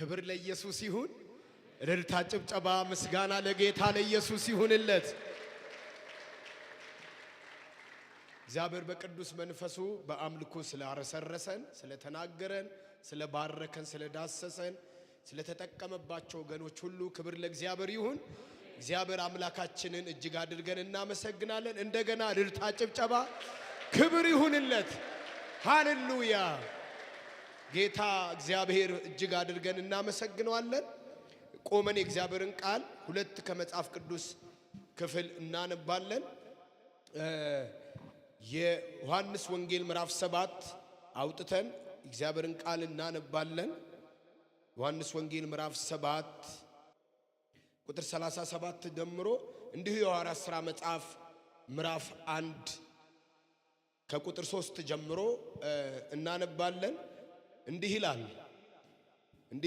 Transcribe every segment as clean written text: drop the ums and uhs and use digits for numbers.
ክብር ለኢየሱስ ይሁን። እልልታ፣ ጭብጨባ፣ ምስጋና ለጌታ ለኢየሱስ ይሁንለት። እግዚአብሔር በቅዱስ መንፈሱ በአምልኮ ስላረሰረሰን፣ ስለተናገረን፣ ስለባረከን፣ ስለዳሰሰን፣ ስለተጠቀመባቸው ወገኖች ሁሉ ክብር ለእግዚአብሔር ይሁን። እግዚአብሔር አምላካችንን እጅግ አድርገን እናመሰግናለን። እንደገና እልልታ፣ ጭብጨባ፣ ክብር ይሁንለት። ሃሌሉያ! ጌታ እግዚአብሔር እጅግ አድርገን እናመሰግነዋለን። ቆመን የእግዚአብሔርን ቃል ሁለት ከመጽሐፍ ቅዱስ ክፍል እናነባለን። የዮሐንስ ወንጌል ምዕራፍ 7 አውጥተን እግዚአብሔርን ቃል እናነባለን። ዮሐንስ ወንጌል ምዕራፍ 7 ቁጥር 37 ጀምሮ እንዲሁ የሐዋርያት ሥራ መጽሐፍ ምዕራፍ 1 ከቁጥር 3 ጀምሮ እናነባለን። እንዲህ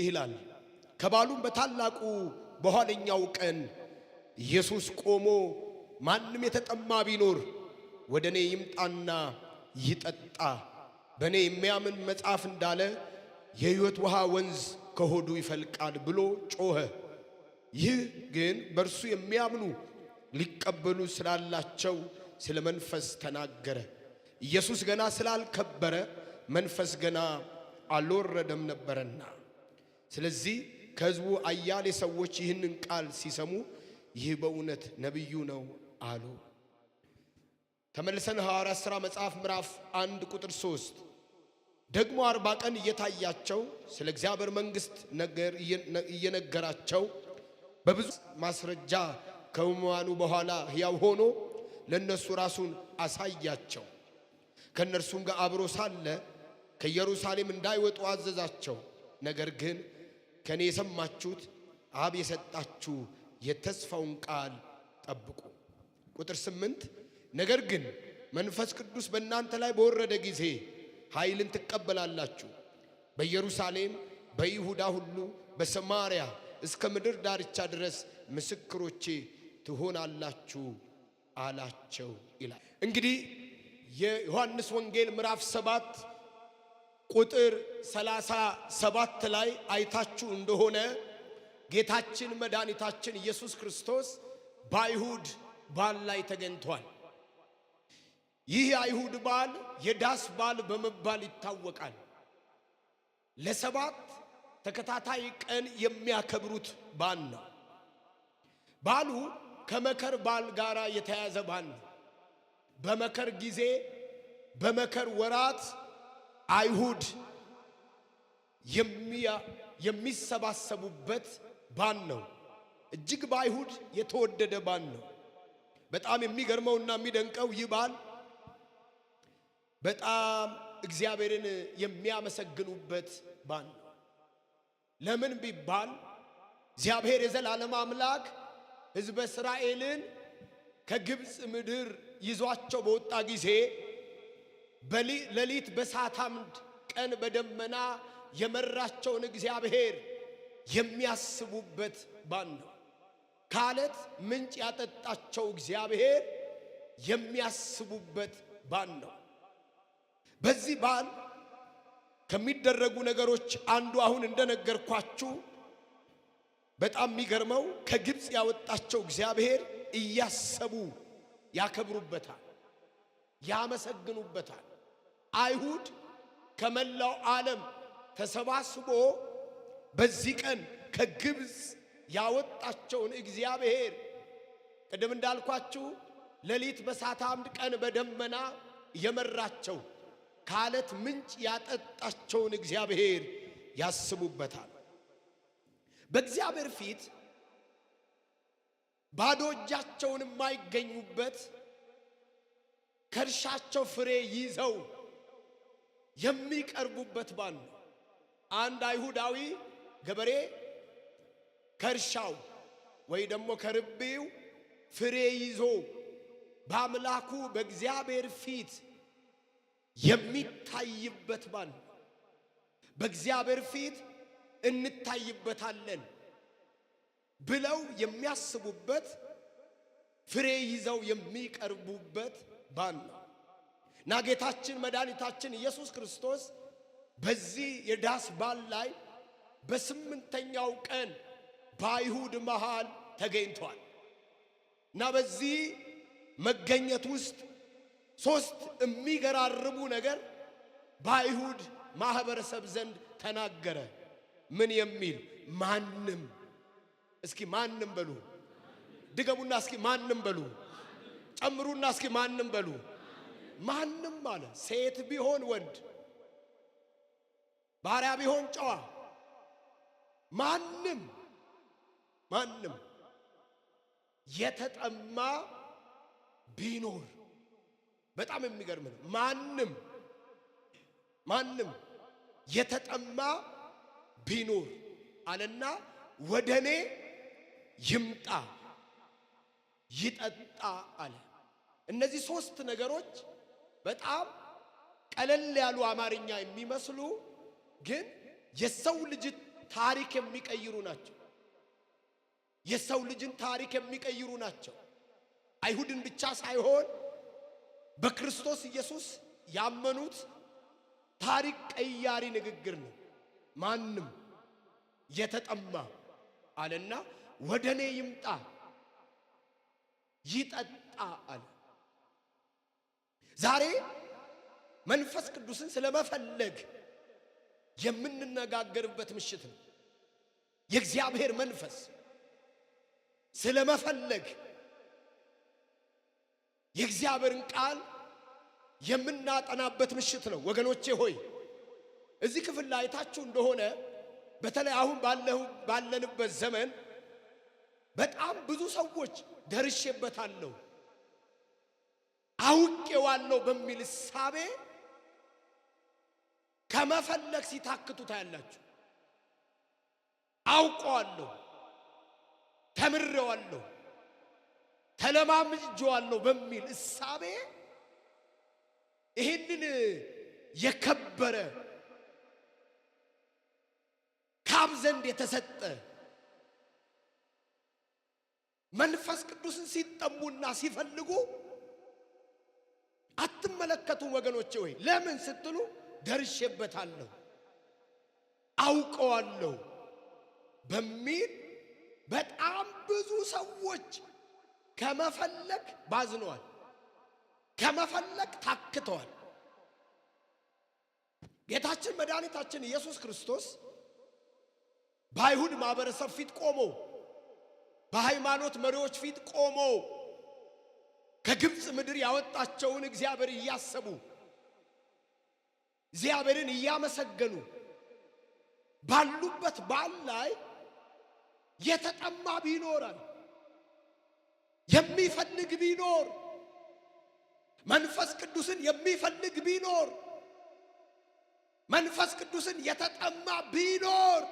ይላል ከባሉም በታላቁ በኋለኛው ቀን ኢየሱስ ቆሞ ማንም የተጠማ ቢኖር ወደ እኔ ይምጣና ይጠጣ፣ በእኔ የሚያምን መጽሐፍ እንዳለ የሕይወት ውሃ ወንዝ ከሆዱ ይፈልቃል ብሎ ጮኸ። ይህ ግን በእርሱ የሚያምኑ ሊቀበሉ ስላላቸው ስለ መንፈስ ተናገረ። ኢየሱስ ገና ስላልከበረ መንፈስ ገና አልወረደም ነበርና። ስለዚህ ከሕዝቡ አያሌ ሰዎች ይህንን ቃል ሲሰሙ ይህ በእውነት ነቢዩ ነው አሉ። ተመልሰን ሐዋርያት ሥራ መጽሐፍ ምዕራፍ 1 ቁጥር 3 ደግሞ 40 ቀን እየታያቸው ስለ እግዚአብሔር መንግሥት ነገር እየነገራቸው በብዙ ማስረጃ ከሕሙማኑ በኋላ ሕያው ሆኖ ለነሱ ራሱን አሳያቸው። ከእነርሱም ጋር አብሮ ሳለ ከኢየሩሳሌም እንዳይወጡ አዘዛቸው። ነገር ግን ከኔ የሰማችሁት አብ የሰጣችሁ የተስፋውን ቃል ጠብቁ። ቁጥር 8 ነገር ግን መንፈስ ቅዱስ በእናንተ ላይ በወረደ ጊዜ ኃይልን ትቀበላላችሁ፣ በኢየሩሳሌም፣ በይሁዳ ሁሉ፣ በሰማርያ እስከ ምድር ዳርቻ ድረስ ምስክሮቼ ትሆናላችሁ አላቸው ይላል። እንግዲህ የዮሐንስ ወንጌል ምዕራፍ 7 ቁጥር 37 ላይ አይታችሁ እንደሆነ ጌታችን መድኃኒታችን ኢየሱስ ክርስቶስ በአይሁድ በዓል ላይ ተገኝቷል። ይህ የአይሁድ በዓል የዳስ በዓል በመባል ይታወቃል። ለ7 ተከታታይ ቀን የሚያከብሩት በዓል ነው። በዓሉ ከመከር በዓል ጋር የተያያዘ በዓል ነው። በመከር ጊዜ በመከር ወራት አይሁድ የሚሰባሰቡበት በዓል ነው። እጅግ በአይሁድ የተወደደ በዓል ነው። በጣም የሚገርመውና የሚደንቀው ይህ በዓል በጣም እግዚአብሔርን የሚያመሰግኑበት በዓል ነው። ለምን ቢባል እግዚአብሔር የዘላለም አምላክ ሕዝበ እስራኤልን ከግብፅ ምድር ይዟቸው በወጣ ጊዜ ሌሊት በእሳት አምድ ቀን በደመና የመራቸውን እግዚአብሔር የሚያስቡበት በዓል ነው። ከዓለት ምንጭ ያጠጣቸው እግዚአብሔር የሚያስቡበት በዓል ነው። በዚህ በዓል ከሚደረጉ ነገሮች አንዱ አሁን እንደነገርኳችሁ በጣም የሚገርመው ከግብፅ ያወጣቸው እግዚአብሔር እያሰቡ ያከብሩበታል፣ ያመሰግኑበታል። አይሁድ ከመላው ዓለም ተሰባስቦ በዚህ ቀን ከግብፅ ያወጣቸውን እግዚአብሔር ቅድም እንዳልኳችሁ ሌሊት በእሳት አምድ ቀን በደመና የመራቸው ከዓለት ምንጭ ያጠጣቸውን እግዚአብሔር ያስቡበታል። በእግዚአብሔር ፊት ባዶ እጃቸውን የማይገኙበት ከእርሻቸው ፍሬ ይዘው የሚቀርቡበት በዓል ነው። አንድ አይሁዳዊ ገበሬ ከእርሻው ወይ ደግሞ ከርቤው ፍሬ ይዞ በአምላኩ በእግዚአብሔር ፊት የሚታይበት በዓል ነው። በእግዚአብሔር ፊት እንታይበታለን ብለው የሚያስቡበት ፍሬ ይዘው የሚቀርቡበት በዓል ነው እና ጌታችን መድኃኒታችን ኢየሱስ ክርስቶስ በዚህ የዳስ በዓል ላይ በስምንተኛው ቀን በአይሁድ መሃል ተገኝቷል እና በዚህ መገኘት ውስጥ ሶስት የሚገራርሙ ነገር በአይሁድ ማህበረሰብ ዘንድ ተናገረ። ምን የሚል? ማንም። እስኪ ማንም በሉ። ድገሙና እስኪ ማንም በሉ። ጨምሩና እስኪ ማንም በሉ። ማንም አለ። ሴት ቢሆን ወንድ፣ ባሪያ ቢሆን ጨዋ፣ ማንም የተጠማ ቢኖር። በጣም የሚገርም ነው። ማንም የተጠማ ቢኖር አለና ወደኔ ይምጣ ይጠጣ አለ። እነዚህ ሶስት ነገሮች በጣም ቀለል ያሉ አማርኛ የሚመስሉ ግን የሰው ልጅ ታሪክ የሚቀይሩ ናቸው። የሰው ልጅን ታሪክ የሚቀይሩ ናቸው። አይሁድን ብቻ ሳይሆን በክርስቶስ ኢየሱስ ያመኑት ታሪክ ቀያሪ ንግግር ነው። ማንም የተጠማ አለና ወደኔ ይምጣ ይጠጣ አለ። ዛሬ መንፈስ ቅዱስን ስለመፈለግ የምንነጋገርበት ምሽት ነው። የእግዚአብሔር መንፈስ ስለመፈለግ የእግዚአብሔርን ቃል የምናጠናበት ምሽት ነው። ወገኖቼ ሆይ እዚህ ክፍል ላይ አይታችሁ እንደሆነ በተለይ አሁን ባለንበት ዘመን በጣም ብዙ ሰዎች ደርሼበታለሁ፣ አውቄዋለሁ በሚል እሳቤ ከመፈለግ ሲታክቱ ታያላችሁ። አውቀዋለሁ፣ ተምሬዋለሁ፣ ተለማምጄዋለሁ በሚል እሳቤ ይህንን የከበረ ካብ ዘንድ የተሰጠ መንፈስ ቅዱስን ሲጠሙና ሲፈልጉ አትመለከቱም ወገኖቼ ሆይ። ለምን ስትሉ ደርሼበታለሁ፣ አውቀዋለሁ በሚል በጣም ብዙ ሰዎች ከመፈለግ ባዝነዋል፣ ከመፈለግ ታክተዋል። ጌታችን መድኃኒታችን ኢየሱስ ክርስቶስ በአይሁድ ማህበረሰብ ፊት ቆሞ፣ በሃይማኖት መሪዎች ፊት ቆሞ ከግብፅ ምድር ያወጣቸውን እግዚአብሔር እያሰቡ እግዚአብሔርን እያመሰገኑ ባሉበት በዓል ላይ የተጠማ ቢኖራል፣ የሚፈልግ ቢኖር፣ መንፈስ ቅዱስን የሚፈልግ ቢኖር፣ መንፈስ ቅዱስን የተጠማ ቢኖር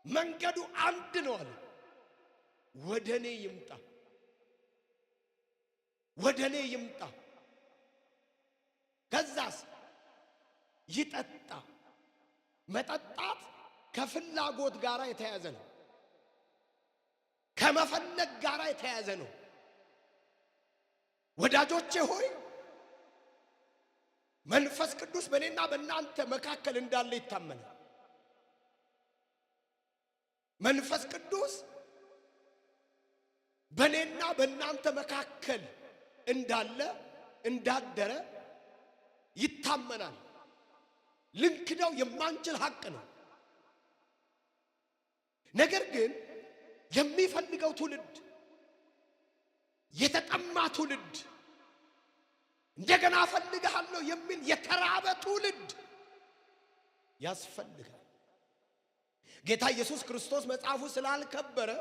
መንገዱ አንድ ነው አለ። ወደኔ ይምጣ፣ ወደኔ ይምጣ። ከዛስ ይጠጣ። መጠጣት ከፍላጎት ጋር የተያዘ ነው፣ ከመፈለግ ጋር የተያዘ ነው። ወዳጆቼ ሆይ መንፈስ ቅዱስ በእኔና በእናንተ መካከል እንዳለ ይታመናል። መንፈስ ቅዱስ በእኔና በእናንተ መካከል እንዳለ እንዳደረ ይታመናል። ልንክደው የማንችል ሐቅ ነው። ነገር ግን የሚፈልገው ትውልድ፣ የተጠማ ትውልድ፣ እንደገና እፈልግሃለሁ የሚል የተራበ ትውልድ ያስፈልጋል። ጌታ ኢየሱስ ክርስቶስ መጽሐፉ ስላልከበረ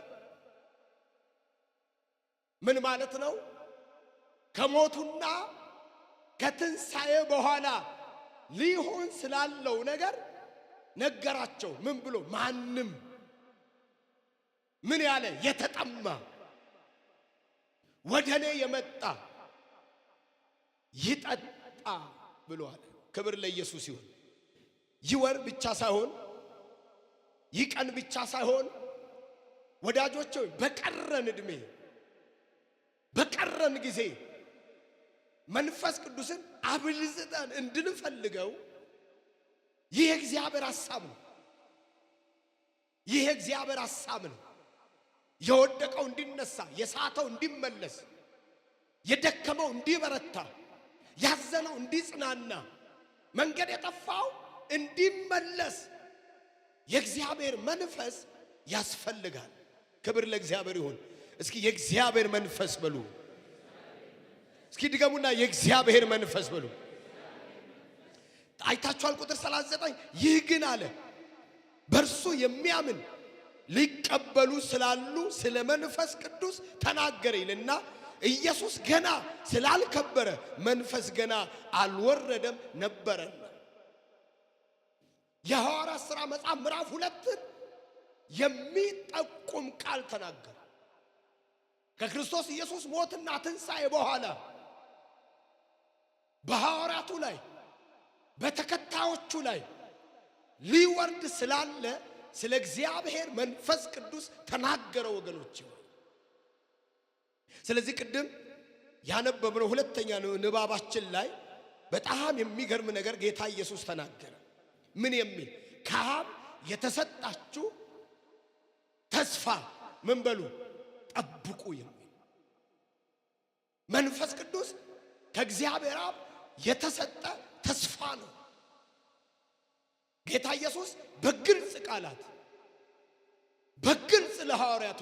ምን ማለት ነው? ከሞቱና ከትንሣኤ በኋላ ሊሆን ስላለው ነገር ነገራቸው። ምን ብሎ? ማንም ምን ያለ? የተጠማ ወደኔ የመጣ ይጠጣ ብሏል። ክብር ለኢየሱስ ይሁን። ይህ ወር ብቻ ሳይሆን ይህ ቀን ብቻ ሳይሆን ወዳጆች በቀረን ዕድሜ በቀረን ጊዜ መንፈስ ቅዱስን አብልዝጠን እንድንፈልገው ይህ የእግዚአብሔር ሐሳብ ነው። ይህ እግዚአብሔር ሐሳብ ነው። የወደቀው እንዲነሳ፣ የሳተው እንዲመለስ፣ የደከመው እንዲበረታ፣ ያዘነው እንዲጽናና፣ መንገድ የጠፋው እንዲመለስ የእግዚአብሔር መንፈስ ያስፈልጋል። ክብር ለእግዚአብሔር ይሁን። እስኪ የእግዚአብሔር መንፈስ በሉ። እስኪ ድገሙና የእግዚአብሔር መንፈስ በሉ። አይታችኋል። ቁጥር 39 ይህ ግን አለ በእርሱ የሚያምን ሊቀበሉ ስላሉ ስለ መንፈስ ቅዱስ ተናገረ ይልና ኢየሱስ ገና ስላልከበረ መንፈስ ገና አልወረደም ነበረና። የሐዋርያት ሥራ መጽሐፍ ምዕራፍ 2 የሚጠቁም ቃል ተናገረ። ከክርስቶስ ኢየሱስ ሞትና ትንሣኤ በኋላ በሐዋርያቱ ላይ በተከታዮቹ ላይ ሊወርድ ስላለ ስለ እግዚአብሔር መንፈስ ቅዱስ ተናገረ ወገኖች። ስለዚህ ቅድም ያነበብነው ሁለተኛ ንባባችን ላይ በጣም የሚገርም ነገር ጌታ ኢየሱስ ተናገረ። ምን የሚል? ከአብ የተሰጣችሁ ተስፋ ምን በሉ ጠብቁ የሚል። መንፈስ ቅዱስ ከእግዚአብሔር አብ የተሰጠ ተስፋ ነው። ጌታ ኢየሱስ በግልጽ ቃላት በግልጽ ለሐዋርያቱ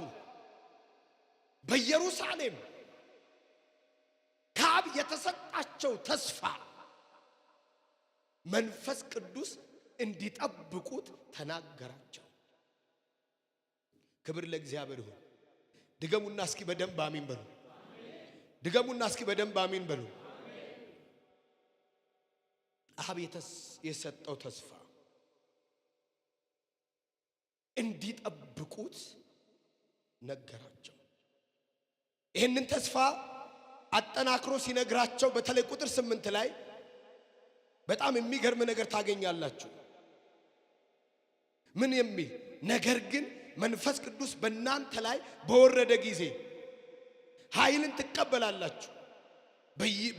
በኢየሩሳሌም ከአብ የተሰጣቸው ተስፋ መንፈስ ቅዱስ እንዲጠብቁት ተናገራቸው። ክብር ለእግዚአብሔር ይሁን። ድገሙና እስኪ በደንብ አሜን በሉ። ድገሙና እስኪ በደንብ አሜን በሉ። አብ የሰጠው ተስፋ እንዲጠብቁት ነገራቸው። ይህንን ተስፋ አጠናክሮ ሲነግራቸው በተለይ ቁጥር 8 ላይ በጣም የሚገርም ነገር ታገኛላችሁ። ምን የሚል? ነገር ግን መንፈስ ቅዱስ በእናንተ ላይ በወረደ ጊዜ ኃይልን ትቀበላላችሁ፣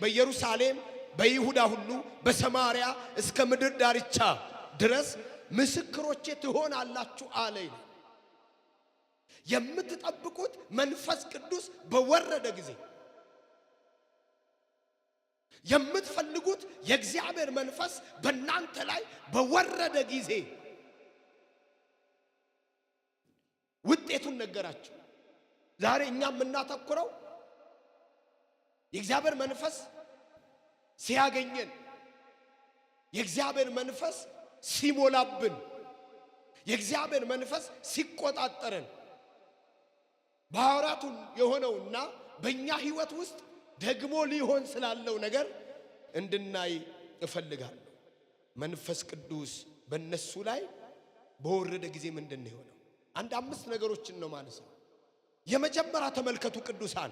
በኢየሩሳሌም፣ በይሁዳ ሁሉ፣ በሰማርያ እስከ ምድር ዳርቻ ድረስ ምስክሮቼ ትሆናላችሁ አለኝ። የምትጠብቁት መንፈስ ቅዱስ በወረደ ጊዜ፣ የምትፈልጉት የእግዚአብሔር መንፈስ በእናንተ ላይ በወረደ ጊዜ ውጤቱን ነገራቸው። ዛሬ እኛ የምናተኩረው የእግዚአብሔር መንፈስ ሲያገኘን፣ የእግዚአብሔር መንፈስ ሲሞላብን፣ የእግዚአብሔር መንፈስ ሲቆጣጠረን በሐዋርያቱ የሆነውና በእኛ ሕይወት ውስጥ ደግሞ ሊሆን ስላለው ነገር እንድናይ እፈልጋለሁ። መንፈስ ቅዱስ በእነሱ ላይ በወረደ ጊዜ ምንድን ነው የሆነው? አንድ 5 ነገሮችን ነው ማለት ነው። የመጀመሪያ ተመልከቱ ቅዱሳን፣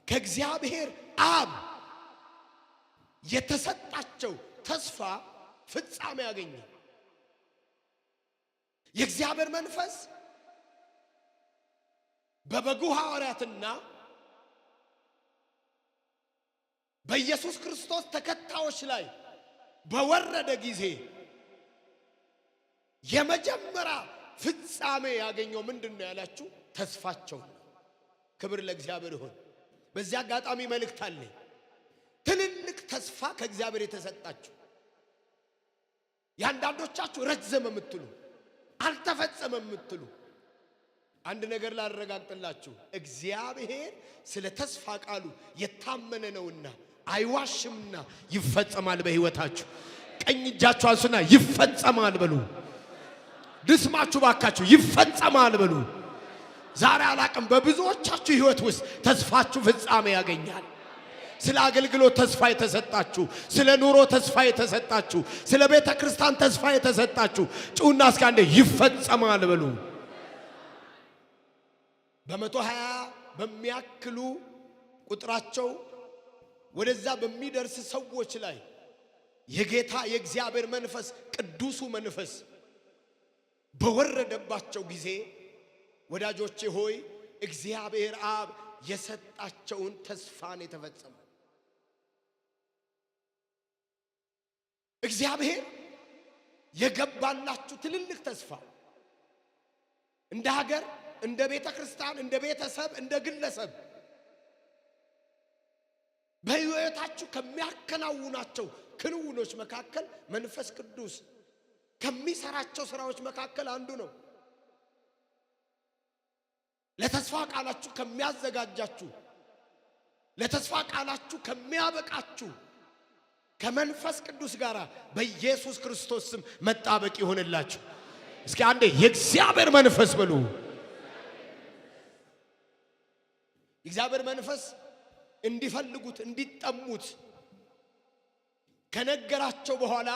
ከእግዚአብሔር አብ የተሰጣቸው ተስፋ ፍጻሜ ያገኘ። የእግዚአብሔር መንፈስ በበጉ ሐዋርያትና በኢየሱስ ክርስቶስ ተከታዮች ላይ በወረደ ጊዜ የመጀመሪያ ፍጻሜ ያገኘው ምንድነው ያላችሁ? ተስፋቸው። ክብር ለእግዚአብሔር ይሁን። በዚህ አጋጣሚ መልእክት አለኝ። ትልልቅ ተስፋ ከእግዚአብሔር የተሰጣችሁ ያንዳንዶቻችሁ ረዘመ የምትሉ አልተፈጸመ የምትሉ አንድ ነገር ላረጋግጥላችሁ፣ እግዚአብሔር ስለ ተስፋ ቃሉ የታመነ ነውና አይዋሽምና ይፈጸማል በሕይወታችሁ። ቀኝ እጃችሁ አንሱና ይፈጸማል በሉ። ድስማችሁ ባካችሁ ይፈጸማል በሉ። ዛሬ አላቅም፣ በብዙዎቻችሁ ሕይወት ውስጥ ተስፋችሁ ፍጻሜ ያገኛል። ስለ አገልግሎት ተስፋ የተሰጣችሁ፣ ስለ ኑሮ ተስፋ የተሰጣችሁ፣ ስለ ቤተ ክርስቲያን ተስፋ የተሰጣችሁ ጩና እስኪ አንዴ ይፈጸማል በሉ። በ120 በሚያክሉ ቁጥራቸው ወደዛ በሚደርስ ሰዎች ላይ የጌታ የእግዚአብሔር መንፈስ ቅዱሱ መንፈስ በወረደባቸው ጊዜ ወዳጆቼ ሆይ እግዚአብሔር አብ የሰጣቸውን ተስፋን የተፈጸመ እግዚአብሔር የገባላችሁ ትልልቅ ተስፋ እንደ ሀገር፣ እንደ ቤተ ክርስቲያን፣ እንደ ቤተሰብ፣ እንደ ግለሰብ በሕይወታችሁ ከሚያከናውናቸው ክንውኖች መካከል መንፈስ ቅዱስ ከሚሰራቸው ስራዎች መካከል አንዱ ነው። ለተስፋ ቃላችሁ ከሚያዘጋጃችሁ፣ ለተስፋ ቃላችሁ ከሚያበቃችሁ ከመንፈስ ቅዱስ ጋር በኢየሱስ ክርስቶስ ስም መጣበቅ ይሆንላችሁ። እስኪ አንዴ የእግዚአብሔር መንፈስ በሉ። የእግዚአብሔር መንፈስ እንዲፈልጉት እንዲጠሙት ከነገራቸው በኋላ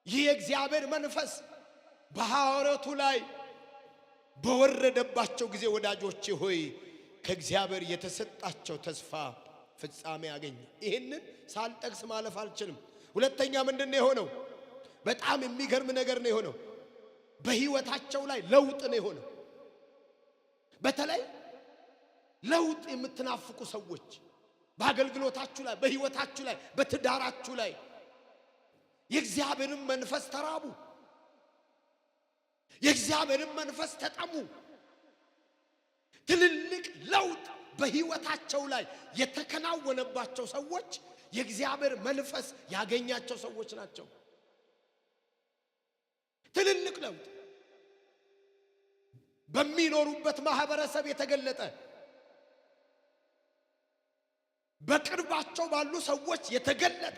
ይህ የእግዚአብሔር መንፈስ በሐዋርያቱ ላይ በወረደባቸው ጊዜ ወዳጆቼ ሆይ ከእግዚአብሔር የተሰጣቸው ተስፋ ፍጻሜ አገኘ። ይህንን ሳልጠቅስ ማለፍ አልችልም። ሁለተኛ ምንድን ነው የሆነው? በጣም የሚገርም ነገር ነው የሆነው። በሕይወታቸው ላይ ለውጥ ነው የሆነው። በተለይ ለውጥ የምትናፍቁ ሰዎች በአገልግሎታችሁ ላይ፣ በሕይወታችሁ ላይ፣ በትዳራችሁ ላይ የእግዚአብሔርን መንፈስ ተራቡ፣ የእግዚአብሔርን መንፈስ ተጠሙ። ትልልቅ ለውጥ በሕይወታቸው ላይ የተከናወነባቸው ሰዎች የእግዚአብሔር መንፈስ ያገኛቸው ሰዎች ናቸው። ትልልቅ ለውጥ በሚኖሩበት ማህበረሰብ የተገለጠ፣ በቅርባቸው ባሉ ሰዎች የተገለጠ፣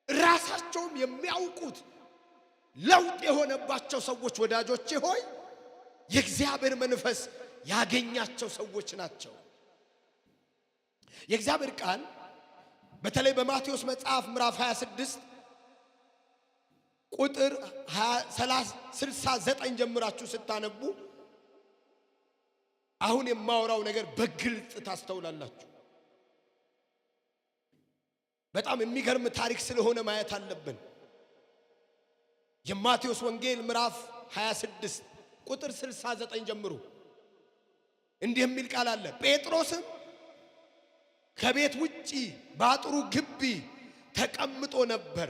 ራሳቸውም የሚያውቁት ለውጥ የሆነባቸው ሰዎች ወዳጆቼ ሆይ የእግዚአብሔር መንፈስ ያገኛቸው ሰዎች ናቸው። የእግዚአብሔር ቃል በተለይ በማቴዎስ መጽሐፍ ምዕራፍ 26 ቁጥር 69 ጀምራችሁ ስታነቡ አሁን የማወራው ነገር በግልጽ ታስተውላላችሁ። በጣም የሚገርም ታሪክ ስለሆነ ማየት አለብን። የማቴዎስ ወንጌል ምዕራፍ 26 ቁጥር 69 ጀምሩ። እንዲህ የሚል ቃል አለ። ጴጥሮስም ከቤት ውጪ በአጥሩ ግቢ ተቀምጦ ነበር።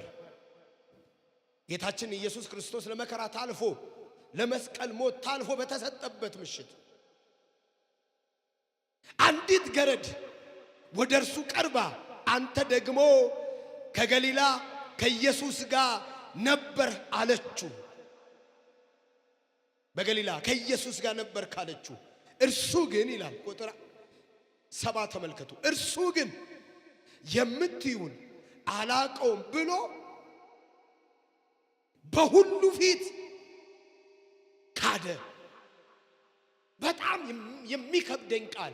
ጌታችን ኢየሱስ ክርስቶስ ለመከራ ታልፎ ለመስቀል ሞት ታልፎ በተሰጠበት ምሽት አንዲት ገረድ ወደ እርሱ ቀርባ አንተ ደግሞ ከገሊላ ከኢየሱስ ጋር ነበር አለችው። በገሊላ ከኢየሱስ ጋር ነበር ካለችው እርሱ ግን ይላል ቁጥር 7 ተመልከቱ። እርሱ ግን የምትዩን አላቀውም ብሎ በሁሉ ፊት ካደ። በጣም የሚከብደኝ ቃል፣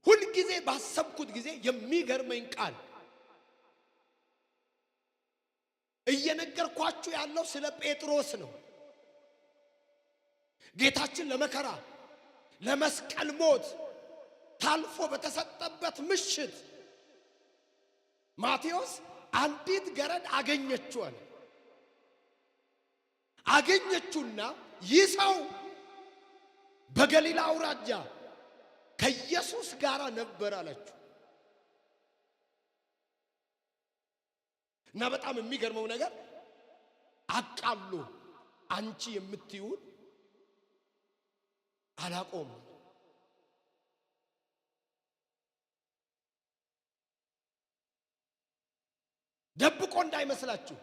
ሁልጊዜ ባሰብኩት ጊዜ የሚገርመኝ ቃል። እየነገርኳችሁ ያለው ስለ ጴጥሮስ ነው። ጌታችን ለመከራ ለመስቀል ሞት ታልፎ በተሰጠበት ምሽት ማቴዎስ አንዲት ገረድ አገኘችዋል። አገኘችውና ይህ ሰው በገሊላ አውራጃ ከኢየሱስ ጋር ነበር አለችው። እና በጣም የሚገርመው ነገር አቃሉ አንቺ የምትዩን አላቆም። ደብቆ እንዳይመስላችሁ፣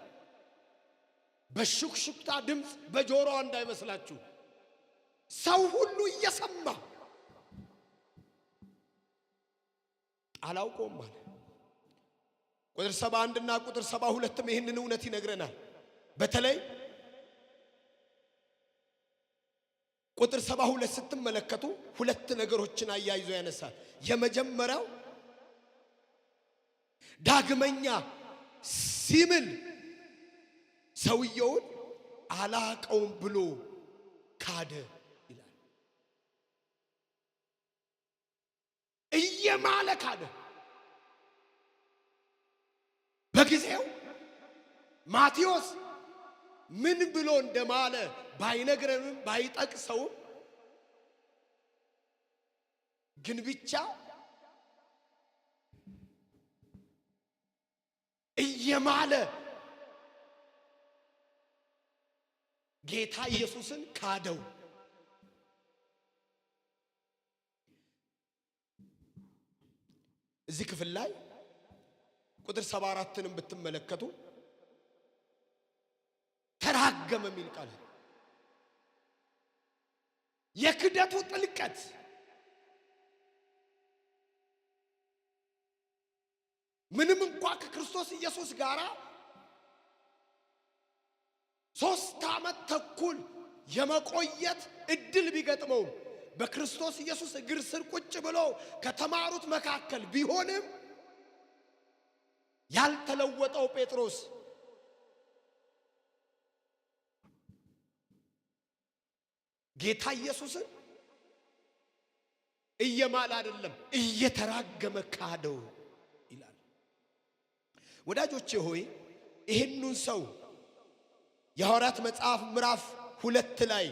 በሹክሹክታ ድምፅ በጆሮዋ እንዳይመስላችሁ፣ ሰው ሁሉ እየሰማ አላውቀውም ማለት። ቁጥር 71 እና ቁጥር 72 ይህንን እውነት ይነግረናል። በተለይ ቁጥር 72 ስትመለከቱ ሁለት ነገሮችን አያይዞ ያነሳል። የመጀመሪያው ዳግመኛ ሲምል ሰውየውን አላቀውም ብሎ ካደ ይላል። እየማለ ካደ። በጊዜው ማቴዎስ ምን ብሎ እንደማለ ባይነግረንም ባይጠቅሰውም ግን ብቻ እየማለ ጌታ ኢየሱስን ካደው። እዚህ ክፍል ላይ ቁጥር 74ንም ብትመለከቱ ተራገመ የሚል ቃል የክደቱ ጥልቀት ምንም እንኳን ከክርስቶስ ኢየሱስ ጋር 3 ዓመት ተኩል የመቆየት እድል ቢገጥመው በክርስቶስ ኢየሱስ እግር ስር ቁጭ ብሎ ከተማሩት መካከል ቢሆንም ያልተለወጠው ጴጥሮስ ጌታ ኢየሱስን እየማለ አይደለም እየተራገመ ካደው ይላል። ወዳጆቼ ሆይ ይህንን ሰው የሐዋርያት መጽሐፍ ምዕራፍ 2 ላይ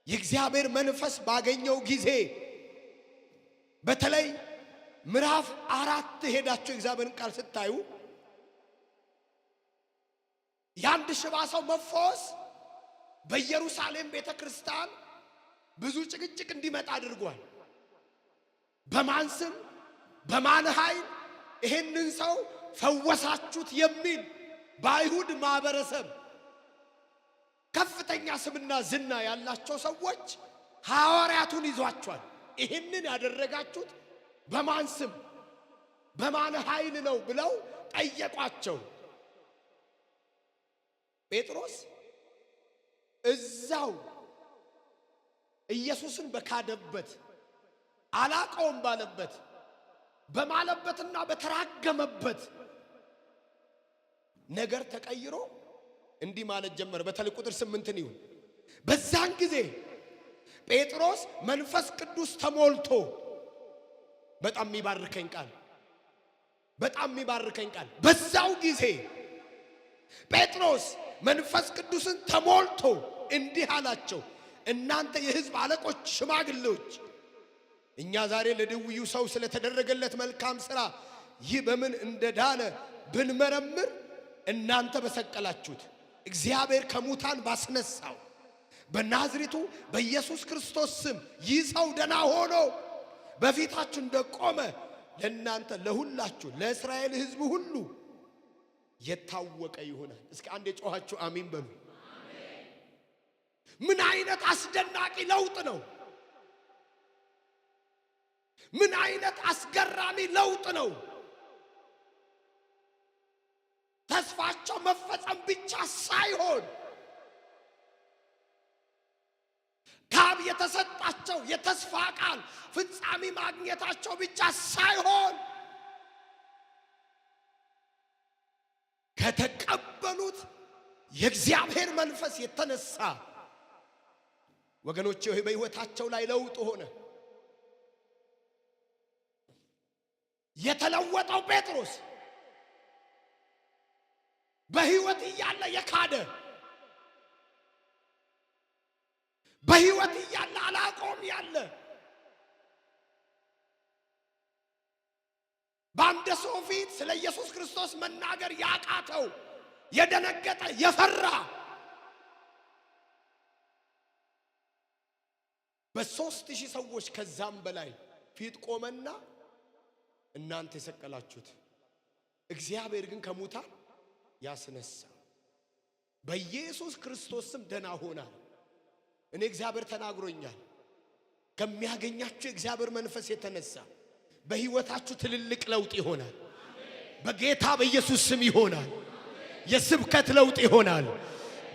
የእግዚአብሔር መንፈስ ባገኘው ጊዜ በተለይ ምዕራፍ 4 ሄዳችሁ እግዚአብሔርን ቃል ስታዩ ያንድ ሽባ ሰው መፈወስ በኢየሩሳሌም ቤተክርስቲያን ብዙ ጭቅጭቅ እንዲመጣ አድርጓል። በማን ስም በማን ኃይል ይሄንን ሰው ፈወሳችሁት የሚል በአይሁድ ማህበረሰብ ከፍተኛ ስምና ዝና ያላቸው ሰዎች ሐዋርያቱን ይዟቸዋል። ይሄንን ያደረጋችሁት በማን ስም በማን ኃይል ነው ብለው ጠየቋቸው። ጴጥሮስ እዛው ኢየሱስን በካደበት አላቀውም ባለበት በማለበትና በተራገመበት ነገር ተቀይሮ እንዲህ ማለት ጀመረ። በተለይ ቁጥር 8 ይሁን በዛን ጊዜ ጴጥሮስ መንፈስ ቅዱስ ተሞልቶ በጣም የሚባርከኝ ቃል በዛው ጊዜ ጴጥሮስ መንፈስ ቅዱስን ተሞልቶ እንዲህ አላቸው፣ እናንተ የሕዝብ አለቆች፣ ሽማግሌዎች እኛ ዛሬ ለድውዩ ሰው ስለተደረገለት መልካም ሥራ ይህ በምን እንደዳነ ብንመረምር እናንተ በሰቀላችሁት እግዚአብሔር ከሙታን ባስነሳው በናዝሬቱ በኢየሱስ ክርስቶስ ስም ይህ ሰው ደና ሆኖ በፊታችሁ እንደቆመ ለእናንተ ለሁላችሁ ለእስራኤል ሕዝብ ሁሉ የታወቀ ይሆናል። እስኪ አንዴ ጮኻችሁ አሜን በሉ። ምን አይነት አስደናቂ ለውጥ ነው! ምን አይነት አስገራሚ ለውጥ ነው! ተስፋቸው መፈጸም ብቻ ሳይሆን ካብ የተሰጣቸው የተስፋ ቃል ፍጻሜ ማግኘታቸው ብቻ ሳይሆን ከተቀበሉት የእግዚአብሔር መንፈስ የተነሳ ወገኖቼ ሆይ በሕይወታቸው ላይ ለውጥ ሆነ። የተለወጠው ጴጥሮስ በሕይወት እያለ የካደ በሕይወት እያለ አላቆም ያለ በአንድ ሰው ፊት ስለ ኢየሱስ ክርስቶስ መናገር ያቃተው የደነገጠ የፈራ በ3000 ሰዎች ከዛም በላይ ፊት ቆመና እናንተ የሰቀላችሁት እግዚአብሔር ግን ከሙታን ያስነሳ በኢየሱስ ክርስቶስ ስም ደና ሆና እኔ እግዚአብሔር ተናግሮኛል። ከሚያገኛችሁ እግዚአብሔር መንፈስ የተነሳ በሕይወታችሁ ትልልቅ ለውጥ ይሆናል። በጌታ በኢየሱስ ስም ይሆናል። የስብከት ለውጥ ይሆናል።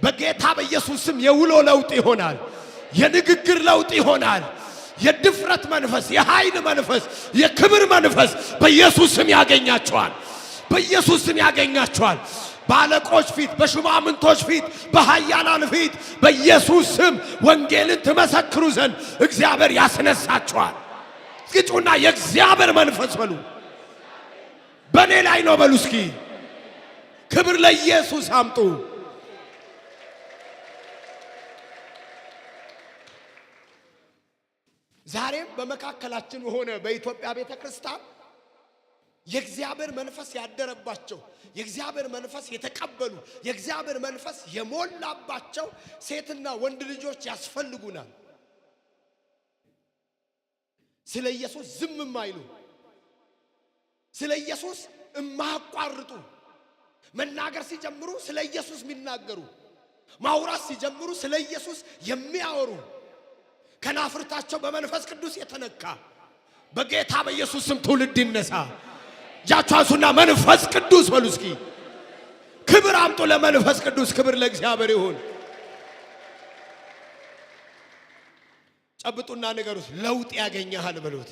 በጌታ በኢየሱስ ስም የውሎ ለውጥ ይሆናል። የንግግር ለውጥ ይሆናል። የድፍረት መንፈስ፣ የኃይል መንፈስ፣ የክብር መንፈስ በኢየሱስ ስም ያገኛቸዋል። በኢየሱስ ስም ያገኛቸዋል። ባለቆች ፊት፣ በሹማምንቶች ፊት፣ በኃያላን ፊት በኢየሱስ ስም ወንጌልን ትመሰክሩ ዘንድ እግዚአብሔር ያስነሳቸዋል። ግጩና የእግዚአብሔር መንፈስ በሉ በኔ ላይ ነው በሉ። እስኪ ክብር ለኢየሱስ አምጡ። ዛሬም በመካከላችን ሆነ በኢትዮጵያ ቤተክርስቲያን የእግዚአብሔር መንፈስ ያደረባቸው የእግዚአብሔር መንፈስ የተቀበሉ የእግዚአብሔር መንፈስ የሞላባቸው ሴትና ወንድ ልጆች ያስፈልጉናል። ስለ ኢየሱስ ዝም የማይሉ ስለ ኢየሱስ የማያቋርጡ መናገር ሲጀምሩ ስለ ኢየሱስ የሚናገሩ ማውራት ሲጀምሩ ስለ ኢየሱስ የሚያወሩ ከናፍርታቸው በመንፈስ ቅዱስ የተነካ በጌታ በኢየሱስ ስም ትውልድ ይነሳ። ጃቻሱና መንፈስ ቅዱስ በሉ እስኪ ክብር አምጡ ለመንፈስ ቅዱስ። ክብር ለእግዚአብሔር ይሁን። ጨብጡና ንገሩት፣ ለውጥ ያገኛል በሉት።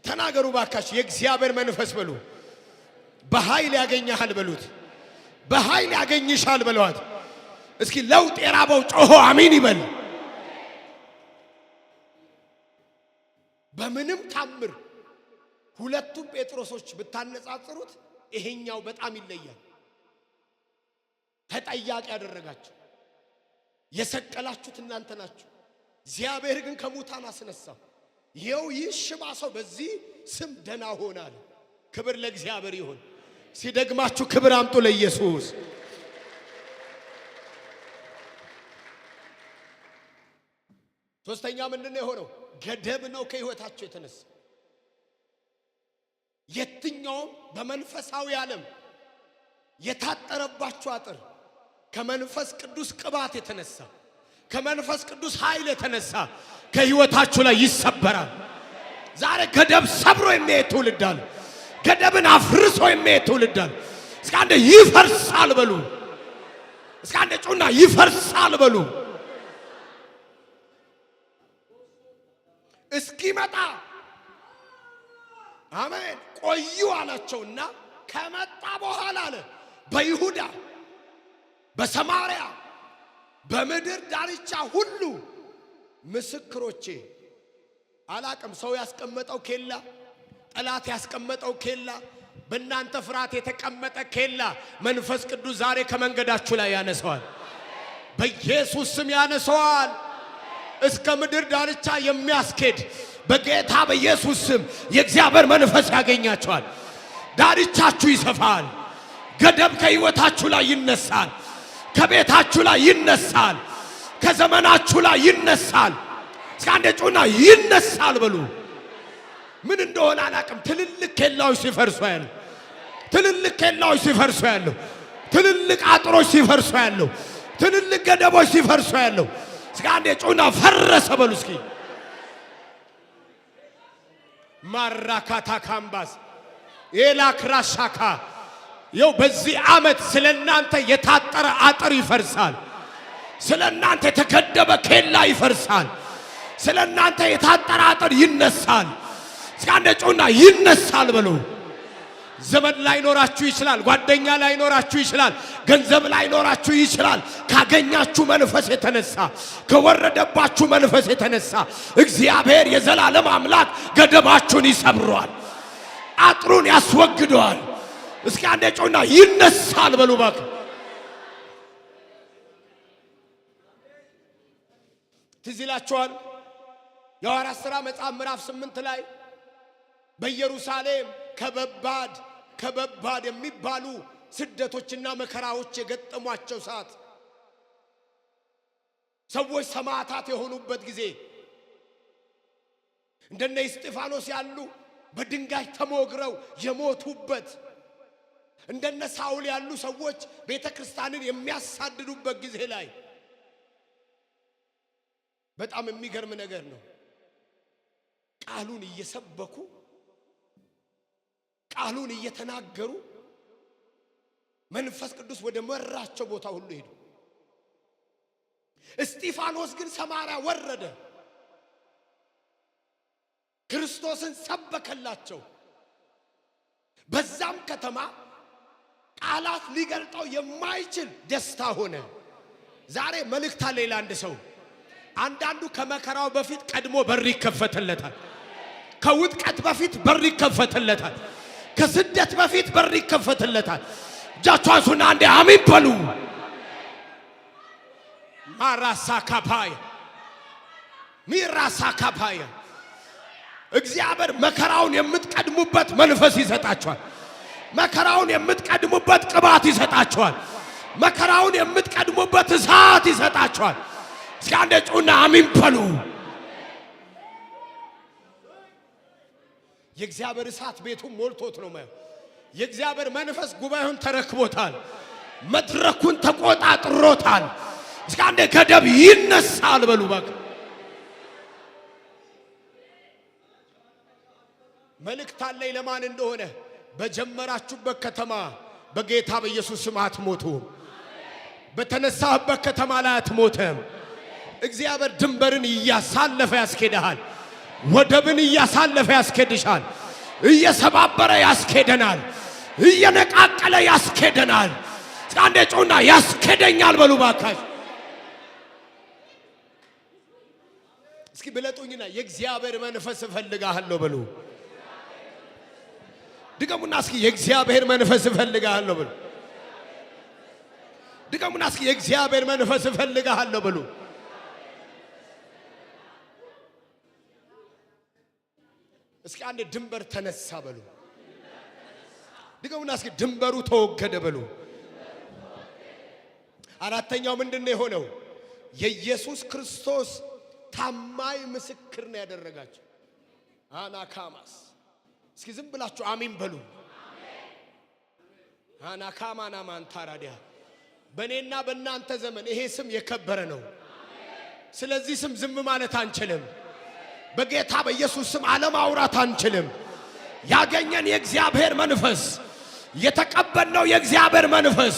ተናገሩ ባካችሁ፣ የእግዚአብሔር መንፈስ በሉ በኃይል ያገኛል በሉት። በኃይል ያገኝሻል በሏት እስኪ። ለውጥ የራበው ጮሆ አሜን ይበል። በምንም ታምር ሁለቱም ጴጥሮሶች ብታነጻጽሩት ይሄኛው በጣም ይለያል። ተጠያቂ ያደረጋችሁ የሰቀላችሁት እናንተ ናችሁ። እግዚአብሔር ግን ከሙታን አስነሳው። ይሄው ይህ ሽባ ሰው በዚህ ስም ደና ሆናል። ክብር ለእግዚአብሔር ይሁን። ሲደግማችሁ ክብር አምጡ ለኢየሱስ። ሶስተኛ ምንድነው የሆነው? ገደብ ነው ከህይወታቸው የተነሳ። የትኛውም በመንፈሳዊ ዓለም የታጠረባቸው አጥር ከመንፈስ ቅዱስ ቅባት የተነሳ ከመንፈስ ቅዱስ ኃይል የተነሳ ከህይወታችሁ ላይ ይሰበራል። ዛሬ ገደብ ሰብሮ የሚሄድ ትውልድ አለ። ገደብን አፍርሶ የሚሄድ ትውልድ አለ። እስከ አንዴ ይፈርሳል በሉ። እስከ አንዴ ጩና ይፈርሳል በሉ። እስኪመጣ አሜን ቆዩ አላቸውና ከመጣ በኋላ አለ በይሁዳ በሰማርያ በምድር ዳርቻ ሁሉ ምስክሮቼ። አላቅም ሰው ያስቀመጠው ኬላ፣ ጠላት ያስቀመጠው ኬላ፣ በእናንተ ፍርሃት የተቀመጠ ኬላ መንፈስ ቅዱስ ዛሬ ከመንገዳችሁ ላይ ያነሰዋል። በኢየሱስ ስም ያነሰዋል። እስከ ምድር ዳርቻ የሚያስኬድ በጌታ በኢየሱስ ስም የእግዚአብሔር መንፈስ ያገኛቸዋል። ዳርቻችሁ ይሰፋል። ገደብ ከህይወታችሁ ላይ ይነሳል። ከቤታችሁ ላይ ይነሳል። ከዘመናችሁ ላይ ይነሳል። እስከ አንዴ ጩና ይነሳል በሉ። ምን እንደሆነ አላቅም። ትልልቅ ኬላዎች ሲፈርሱ ያለው ትልልቅ ኬላዎች ሲፈርሱ ያለው ትልልቅ አጥሮች ሲፈርሱ ያለው ትልልቅ ገደቦች ሲፈርሱ ያለው እስከ አንዴ ጩና ፈረሰ በሉ እስኪ። ማራካታ ካምባስ ኤላክራሻካ ይው በዚህ ዓመት ስለናንተ የታጠረ አጥር ይፈርሳል። ስለናንተ የተገደበ ኬላ ይፈርሳል። ስለናንተ የታጠረ አጥር ይነሳል። እስከ አንዴ ጩና ይነሳል በሉ። ዘመድ ላይኖራችሁ ይችላል። ጓደኛ ላይኖራችሁ ይችላል። ገንዘብ ላይኖራችሁ ይችላል። ካገኛችሁ መንፈስ የተነሳ ከወረደባችሁ መንፈስ የተነሳ እግዚአብሔር የዘላለም አምላክ ገደባችሁን ይሰብረዋል። አጥሩን ያስወግደዋል። እስኪ አንዴ ጮና ይነሳል በሉ ባክ። ትዝ ይላችኋል የሐዋርያት ሥራ መጽሐፍ ምዕራፍ 8 ላይ በኢየሩሳሌም ከበባድ የሚባሉ ስደቶችና መከራዎች የገጠሟቸው ሰዓት ሰዎች ሰማዕታት የሆኑበት ጊዜ እንደነ እስጢፋኖስ ያሉ በድንጋይ ተሞግረው የሞቱበት እንደነ ሳውል ያሉ ሰዎች ቤተክርስቲያንን የሚያሳድዱበት ጊዜ ላይ በጣም የሚገርም ነገር ነው። ቃሉን እየሰበኩ ቃሉን እየተናገሩ መንፈስ ቅዱስ ወደ መራቸው ቦታ ሁሉ ሄዱ። እስጢፋኖስ ግን ሰማርያ ወረደ። ክርስቶስን ሰበከላቸው። በዛም ከተማ ቃላት ሊገልጠው የማይችል ደስታ ሆነ። ዛሬ መልእክት አለ ለአንድ ሰው። አንዳንዱ ከመከራው በፊት ቀድሞ በር ይከፈትለታል። ከውድቀት በፊት በር ይከፈትለታል። ከስደት በፊት በር ይከፈትለታል። ጃቻሱና አንዴ አሜን በሉ። ማራሳ ካፓያ እግዚአብሔር መከራውን የምትቀድሙበት መንፈስ ይሰጣችኋል። መከራውን የምትቀድሙበት ቅባት ይሰጣችኋል። መከራውን የምትቀድሙበት እሳት ይሰጣችኋል። እስኪ አንዴ ጩና አሜን በሉ። የእግዚአብሔር እሳት ቤቱን ሞልቶት ነው ማለት። የእግዚአብሔር መንፈስ ጉባኤውን ተረክቦታል። መድረኩን ተቆጣጥሮታል። እስኪ አንዴ ገደብ ይነሳል በሉ። በቃ መልእክት አለኝ ለማን እንደሆነ። በጀመራችሁበት ከተማ በጌታ በኢየሱስ ስም አትሞቱም። በተነሳህበት ከተማ ላይ አትሞተም። እግዚአብሔር ድንበርን እያሳለፈ ያስኬድሃል። ወደብን እያሳለፈ ያስኬድሻል። እየሰባበረ ያስኬደናል። እየነቃቀለ ያስኬደናል። አንዴ ጮና ያስኬደኛል በሉ ባካሽ። እስኪ ብለጡኝና የእግዚአብሔር መንፈስ እፈልጋለሁ በሉ። ድገሙና እስኪ የእግዚአብሔር መንፈስ እፈልጋለሁ በሉ። ድገሙና እስኪ የእግዚአብሔር መንፈስ እፈልጋለሁ በሉ። እስኪ አንዴ ድንበር ተነሳ በሉ። ድገሙና እስኪ ድንበሩ ተወገደ በሉ። አራተኛው ምንድነው የሆነው? የኢየሱስ ክርስቶስ ታማኝ ምስክር ነው ያደረጋቸው። አናካማስ እስኪ ዝም ብላችሁ አሜን በሉ። አናካማና ማንታራዲያ በእኔና በእናንተ ዘመን ይሄ ስም የከበረ ነው። ስለዚህ ስም ዝም ማለት አንችልም። በጌታ በኢየሱስ ስም አለማውራት አንችልም። ያገኘን የእግዚአብሔር መንፈስ፣ የተቀበልነው የእግዚአብሔር መንፈስ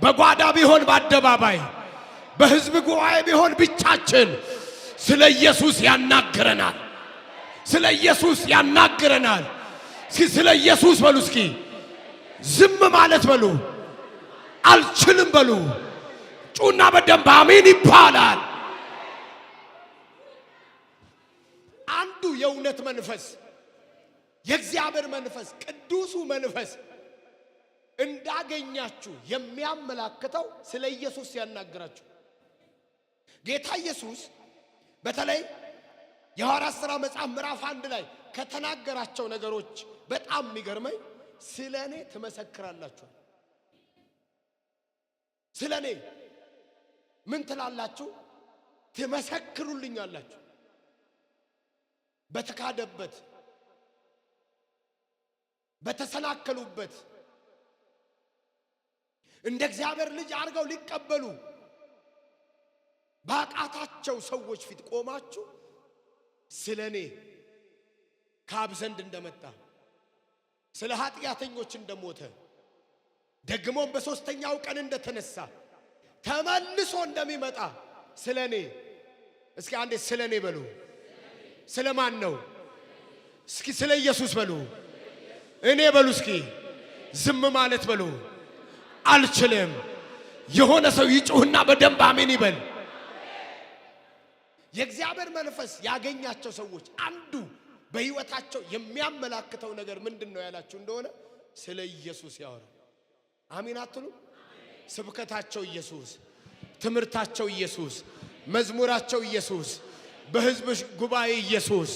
በጓዳ ቢሆን በአደባባይ በሕዝብ ጉባኤ ቢሆን ብቻችን ስለ ኢየሱስ ያናግረናል። ስለ ኢየሱስ ያናግረናል። እስኪ ስለ ኢየሱስ በሉ። እስኪ ዝም ማለት በሉ። አልችልም በሉ። ጩና በደንብ አሜን ይባላል። አንዱ የእውነት መንፈስ የእግዚአብሔር መንፈስ ቅዱሱ መንፈስ እንዳገኛችሁ የሚያመላክተው ስለ ኢየሱስ ያናግራችሁ። ጌታ ኢየሱስ በተለይ የሐዋርያት ሥራ መጽሐፍ ምዕራፍ 1 ላይ ከተናገራቸው ነገሮች በጣም የሚገርመኝ ስለኔ ትመሰክራላችሁ። ስለኔ ምን ትላላችሁ? ትመሰክሩልኛላችሁ። በተካደበት በተሰናከሉበት እንደ እግዚአብሔር ልጅ አድርገው ሊቀበሉ ባቃታቸው ሰዎች ፊት ቆማችሁ ስለኔ ከአብ ዘንድ እንደመጣ ስለ ኃጢአተኞች እንደሞተ ደግሞም በሶስተኛው ቀን እንደተነሳ ተመልሶ እንደሚመጣ ስለኔ እስኪ አንዴ ስለኔ በሉ። ስለማን ነው? እስኪ ስለ ኢየሱስ በሉ። እኔ በሉ። እስኪ ዝም ማለት በሉ። አልችልም። የሆነ ሰው ይጮህና በደንብ አሜን ይበል። የእግዚአብሔር መንፈስ ያገኛቸው ሰዎች አንዱ በሕይወታቸው የሚያመላክተው ነገር ምንድነው ያላችሁ እንደሆነ ስለ ኢየሱስ ያወራ። አሜን አትሉ? ስብከታቸው ኢየሱስ፣ ትምህርታቸው ኢየሱስ፣ መዝሙራቸው ኢየሱስ፣ በሕዝብ ጉባኤ ኢየሱስ፣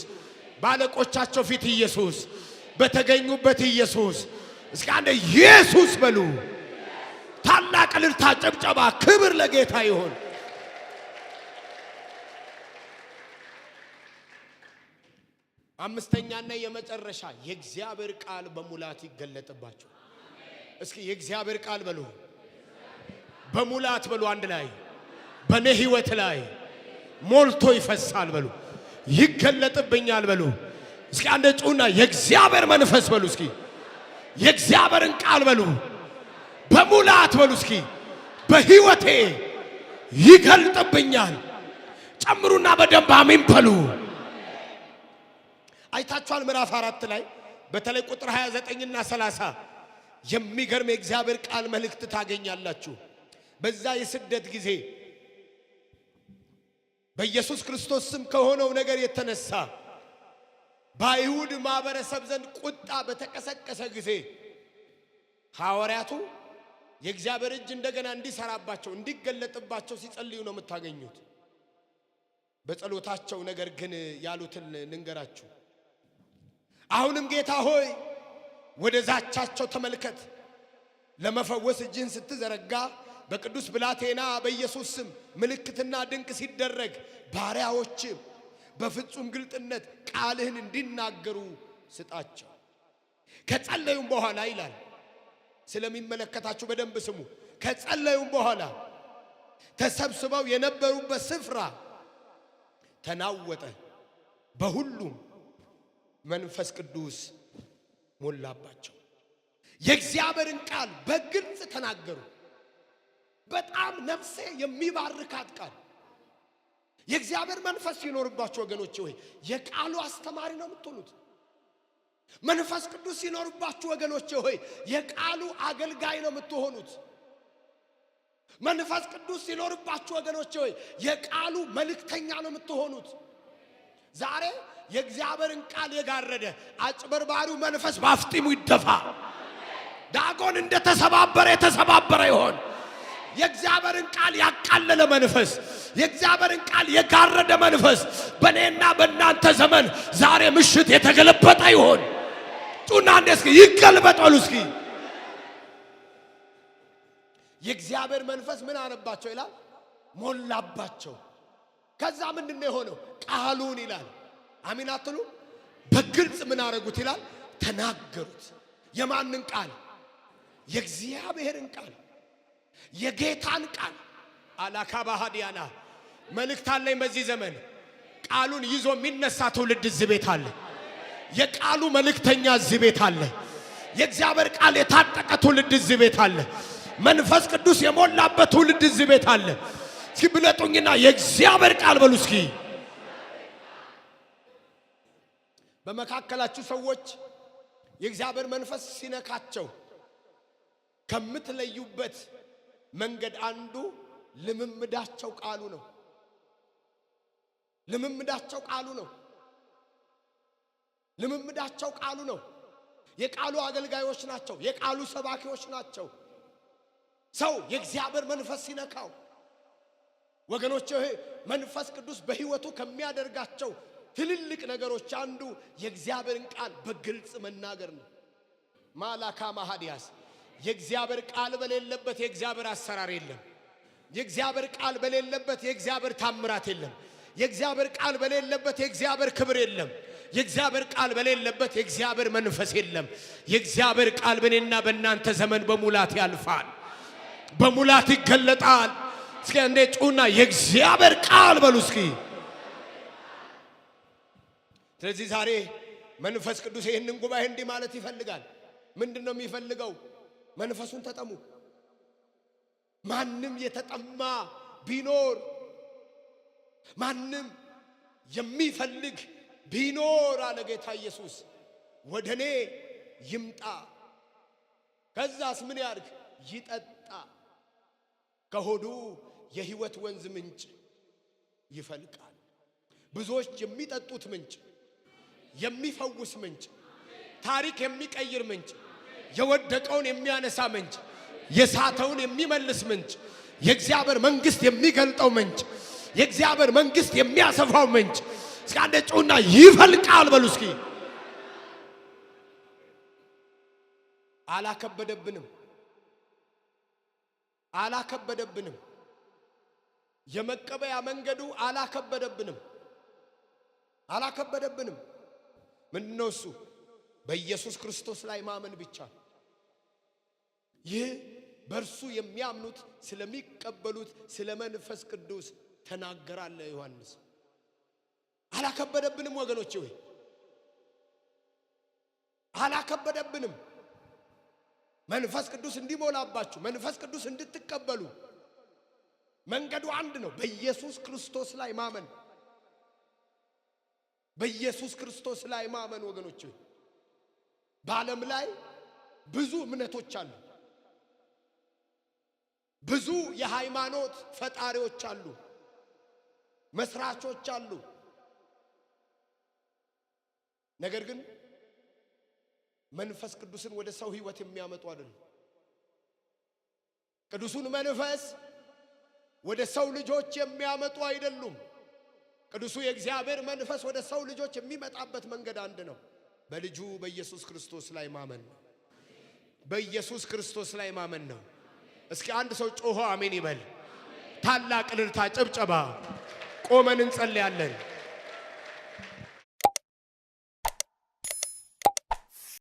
ባለቆቻቸው ፊት ኢየሱስ፣ በተገኙበት ኢየሱስ። እስኪ አንዴ ኢየሱስ በሉ። ታላቅ እልልታ፣ ጭብጨባ፣ ክብር ለጌታ ይሁን። አምስተኛና የመጨረሻ የእግዚአብሔር ቃል በሙላት ይገለጥባቸው። እስኪ የእግዚአብሔር ቃል በሉ። በሙላት በሉ። አንድ ላይ በኔ ሕይወት ላይ ሞልቶ ይፈሳል በሉ። ይገለጥብኛል በሉ። እስኪ አንድ ጩና የእግዚአብሔር መንፈስ በሉ። እስኪ የእግዚአብሔርን ቃል በሉ። በሙላት በሉ። እስኪ በሕይወቴ ይገልጥብኛል። ጨምሩና በደንብ አሜን በሉ። አይታችኋል ምዕራፍ 4 ላይ በተለይ ቁጥር 29 እና 30 የሚገርም የእግዚአብሔር ቃል መልእክት ታገኛላችሁ። በዛ የስደት ጊዜ በኢየሱስ ክርስቶስ ስም ከሆነው ነገር የተነሳ በአይሁድ ማህበረሰብ ዘንድ ቁጣ በተቀሰቀሰ ጊዜ ሐዋርያቱ የእግዚአብሔር እጅ እንደገና እንዲሰራባቸው እንዲገለጥባቸው ሲጸልዩ ነው የምታገኙት። በጸሎታቸው ነገር ግን ያሉትን ልንገራችሁ። አሁንም ጌታ ሆይ ወደ ዛቻቸው ተመልከት። ለመፈወስ እጅህን ስትዘረጋ በቅዱስ ብላቴና በኢየሱስ ስም ምልክትና ድንቅ ሲደረግ ባሪያዎች በፍጹም ግልጥነት ቃልህን እንዲናገሩ ስጣቸው። ከጸለዩም በኋላ ይላል፣ ስለሚመለከታችሁ በደንብ ስሙ። ከጸለዩም በኋላ ተሰብስበው የነበሩበት ስፍራ ተናወጠ፣ በሁሉም መንፈስ ቅዱስ ሞላባቸው። የእግዚአብሔርን ቃል በግልጽ ተናገሩ። በጣም ነፍሴ የሚባርካት ቃል። የእግዚአብሔር መንፈስ ሲኖርባችሁ ወገኖቼ ሆይ የቃሉ አስተማሪ ነው የምትሆኑት። መንፈስ ቅዱስ ሲኖርባችሁ ወገኖቼ ሆይ የቃሉ አገልጋይ ነው የምትሆኑት። መንፈስ ቅዱስ ሲኖርባችሁ ወገኖቼ ሆይ የቃሉ መልእክተኛ ነው የምትሆኑት። ዛሬ የእግዚአብሔርን ቃል የጋረደ አጭበርባሪው መንፈስ ባፍጢሙ ይደፋ። ዳጎን እንደተሰባበረ የተሰባበረ ይሆን። የእግዚአብሔርን ቃል ያቃለለ መንፈስ፣ የእግዚአብሔርን ቃል የጋረደ መንፈስ በእኔና በእናንተ ዘመን ዛሬ ምሽት የተገለበጠ ይሆን። ጩና እንደስኪ ይገልበጣሉ። እስኪ የእግዚአብሔር መንፈስ ምን አነባቸው ይላል? ሞላባቸው። ከዛ ምንድነው የሆነው? ቃሉን ይላል። አሜን አትሉ? በግልጽ ምን አረጉት ይላል? ተናገሩት። የማንን ቃል? የእግዚአብሔርን ቃል፣ የጌታን ቃል። አላካባሃዲያና መልእክት አለኝ በዚህ ዘመን። ቃሉን ይዞ የሚነሳ ትውልድ እዚህ ቤት አለ። የቃሉ መልእክተኛ እዚህ ቤት አለ። የእግዚአብሔር ቃል የታጠቀ ትውልድ እዚህ ቤት አለ። መንፈስ ቅዱስ የሞላበት ትውልድ እዚህ ቤት አለ። እስኪ ብለጡኝና የእግዚአብሔር ቃል በሉ እስኪ። በመካከላችሁ ሰዎች የእግዚአብሔር መንፈስ ሲነካቸው ከምትለዩበት መንገድ አንዱ ልምምዳቸው ቃሉ ነው። ልምምዳቸው ቃሉ ነው። ልምምዳቸው ቃሉ ነው። የቃሉ አገልጋዮች ናቸው። የቃሉ ሰባኪዎች ናቸው። ሰው የእግዚአብሔር መንፈስ ሲነካው ወገኖቼ መንፈስ ቅዱስ በሕይወቱ ከሚያደርጋቸው ትልልቅ ነገሮች አንዱ የእግዚአብሔርን ቃል በግልጽ መናገር ነው። ማላካ ማሃዲያስ የእግዚአብሔር ቃል በሌለበት የእግዚአብሔር አሰራር የለም። የእግዚአብሔር ቃል በሌለበት የእግዚአብሔር ታምራት የለም። የእግዚአብሔር ቃል በሌለበት የእግዚአብሔር ክብር የለም። የእግዚአብሔር ቃል በሌለበት የእግዚአብሔር መንፈስ የለም። የእግዚአብሔር ቃል በእኔና በእናንተ ዘመን በሙላት ያልፋል፣ በሙላት ይገለጣል። እስኪ እንዴ ጩና የእግዚአብሔር ቃል በሉ እስኪ። ስለዚህ ዛሬ መንፈስ ቅዱስ ይህንን ጉባኤ እንዲህ ማለት ይፈልጋል። ምንድነው የሚፈልገው? መንፈሱን ተጠሙ። ማንም የተጠማ ቢኖር፣ ማንም የሚፈልግ ቢኖር አለ ጌታ ኢየሱስ ወደኔ ይምጣ። ከዛስ ምን ያርግ? ይጠጣ። ከሆዱ የሕይወት ወንዝ ምንጭ ይፈልቃል። ብዙዎች የሚጠጡት ምንጭ፣ የሚፈውስ ምንጭ፣ ታሪክ የሚቀይር ምንጭ፣ የወደቀውን የሚያነሳ ምንጭ፣ የሳተውን የሚመልስ ምንጭ፣ የእግዚአብሔር መንግስት የሚገልጠው ምንጭ፣ የእግዚአብሔር መንግስት የሚያሰፋው ምንጭ እስኪ አንዴ ጩና ይፈልቃል በሉ እስኪ። አላከበደብንም፣ አላከበደብንም። የመቀበያ መንገዱ አላከበደብንም፣ አላከበደብንም። ምንድነው እሱ? በኢየሱስ ክርስቶስ ላይ ማመን ብቻ። ይህ በእርሱ የሚያምኑት ስለሚቀበሉት ስለ መንፈስ ቅዱስ ተናገራለ ዮሐንስ። አላከበደብንም ወገኖቼ ሆይ አላከበደብንም። መንፈስ ቅዱስ እንዲሞላባችሁ፣ መንፈስ ቅዱስ እንድትቀበሉ መንገዱ አንድ ነው። በኢየሱስ ክርስቶስ ላይ ማመን፣ በኢየሱስ ክርስቶስ ላይ ማመን ወገኖቼ። በዓለም ላይ ብዙ እምነቶች አሉ። ብዙ የሃይማኖት ፈጣሪዎች አሉ፣ መስራቾች አሉ። ነገር ግን መንፈስ ቅዱስን ወደ ሰው ህይወት የሚያመጡ አይደሉም። ቅዱሱን መንፈስ ወደ ሰው ልጆች የሚያመጡ አይደሉም። ቅዱሱ የእግዚአብሔር መንፈስ ወደ ሰው ልጆች የሚመጣበት መንገድ አንድ ነው፣ በልጁ በኢየሱስ ክርስቶስ ላይ ማመን ነው። በኢየሱስ ክርስቶስ ላይ ማመን ነው። እስኪ አንድ ሰው ጮሆ አሜን ይበል። ታላቅ እልልታ ጭብጨባ። ቆመን እንጸልያለን።